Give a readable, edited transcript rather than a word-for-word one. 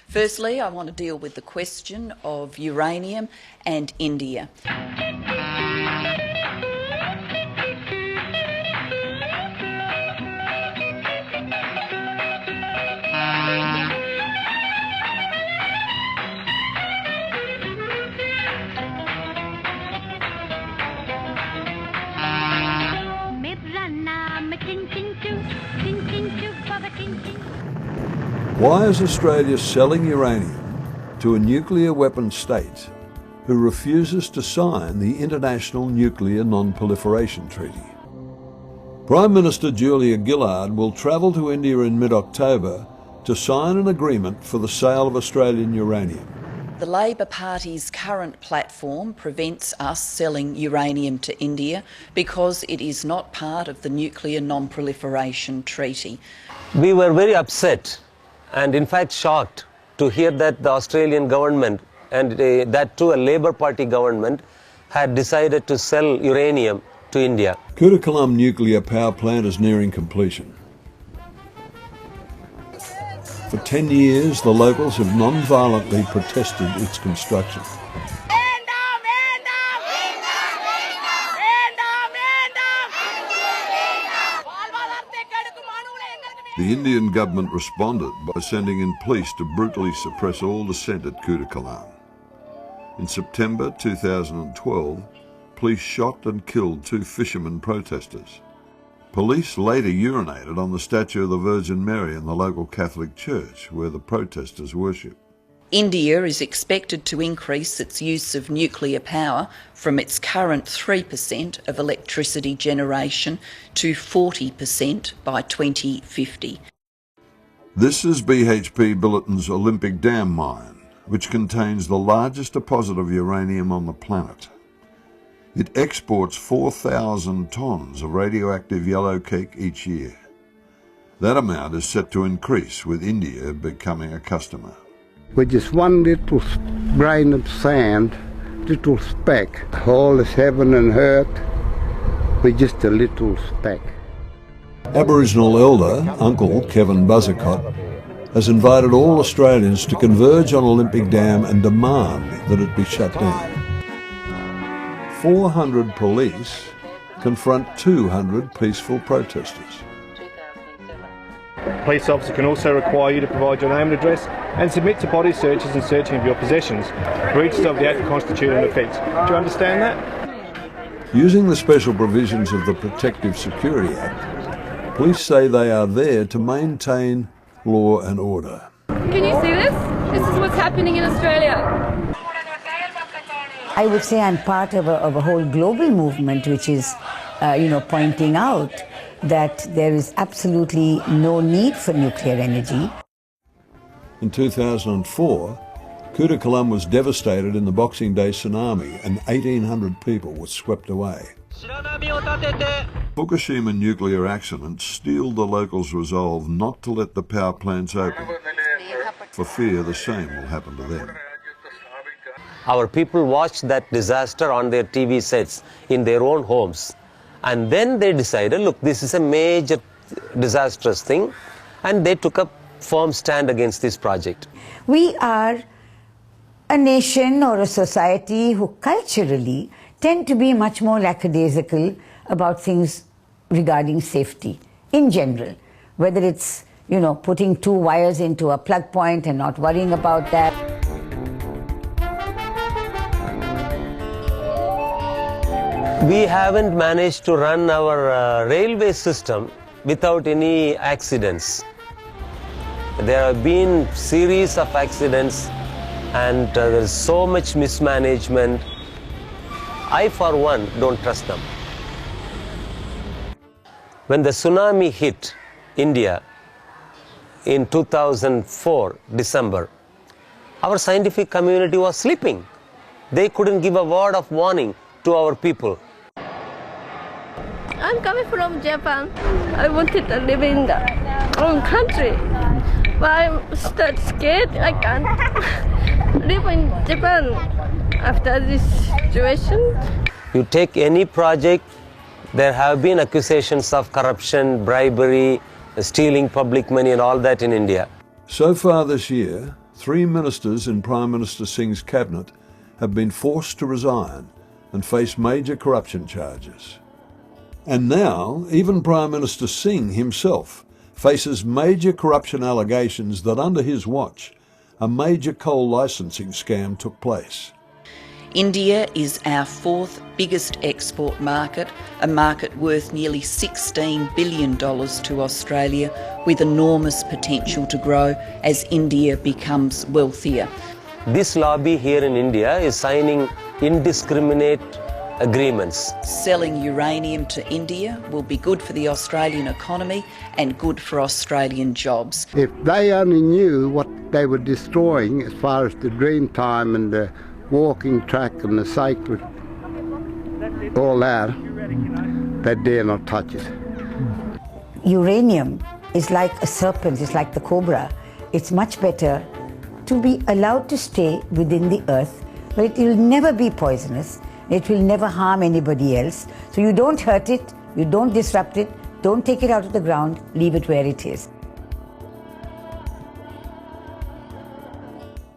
Firstly, I want to deal with the question of uranium and India. Why is Australia selling uranium to a nuclear weapon state who refuses to sign the International Nuclear Non-Proliferation Treaty? Prime Minister Julia Gillard will travel to India in mid-October to sign an agreement for the sale of Australian uranium. The Labor Party's current platform prevents us selling uranium to India because it is not part of the Nuclear Non-Proliferation Treaty. We were very upset and in fact shocked to hear that the Australian government, and that too a Labor Party government, had decided to sell uranium to India. Koodakullam nuclear power plant is nearing completion. For 10 years, the locals have non-violently protested its construction. The Indian government responded by sending in police to brutally suppress all dissent at Koodakullam. In September 2012, police shot and killed 2 fishermen protesters. Police later urinated on the statue of the Virgin Mary in the local Catholic church where the protesters worship. India is expected to increase its use of nuclear power from its current 3% of electricity generation to 40% by 2050. This is BHP Billiton's Olympic Dam mine, which contains the largest deposit of uranium on the planet. It exports 4,000 tonnes of radioactive yellow cake each year. That amount is set to increase with India becoming a customer. With just one little grain of sand, little speck, the whole is heaven and earth with just a little speck. Aboriginal elder, Uncle Kevin Buzzacott, has invited all Australians to converge on Olympic Dam and demand that it be shut down. 400 police confront 200 peaceful protesters. A police officer can also require you to provide your name and address and submit to body searches and searching of your possessions. Breaches of the Act constitute an offence. Do you understand that? Using the special provisions of the Protective Security Act, police say they are there to maintain law and order. Can you see this? This is what's happening in Australia. I would say I'm part of a whole global movement which is, pointing out that there is absolutely no need for nuclear energy. In 2004, Koodakullam was devastated in the Boxing Day tsunami and 1,800 people were swept away. Fukushima nuclear accidents steeled the locals' resolve not to let the power plants open, for fear the same will happen to them. Our people watched that disaster on their TV sets in their own homes. And then they decided, look, this is a major disastrous thing, and they took a firm stand against this project. We are a nation or a society who culturally tend to be much more lackadaisical about things regarding safety in general, whether it's, putting 2 wires into a plug point and not worrying about that. We haven't managed to run our railway system without any accidents. There have been series of accidents and there's so much mismanagement. I, for one, don't trust them. When the tsunami hit India in 2004, December, our scientific community was sleeping. They couldn't give a word of warning to our people. I'm coming from Japan. I wanted to live in the own country. But I'm scared. I can't live in Japan after this situation. You take any project, there have been accusations of corruption, bribery, stealing public money and all that in India. So far this year, 3 ministers in Prime Minister Singh's cabinet have been forced to resign and face major corruption charges. And now, even Prime Minister Singh himself faces major corruption allegations that under his watch, a major coal licensing scam took place. India is our fourth biggest export market, a market worth nearly $16 billion to Australia, with enormous potential to grow as India becomes wealthier. This lobby here in India is signing indiscriminate agreements. Selling uranium to India will be good for the Australian economy and good for Australian jobs. If they only knew what they were destroying as far as the dream time and the walking track and the cycle, all that, they dare not touch it. Uranium is like a serpent, it's like the cobra. It's much better to be allowed to stay within the earth, where it will never be poisonous, it will never harm anybody else. So you don't hurt it, you don't disrupt it, don't take it out of the ground, leave it where it is.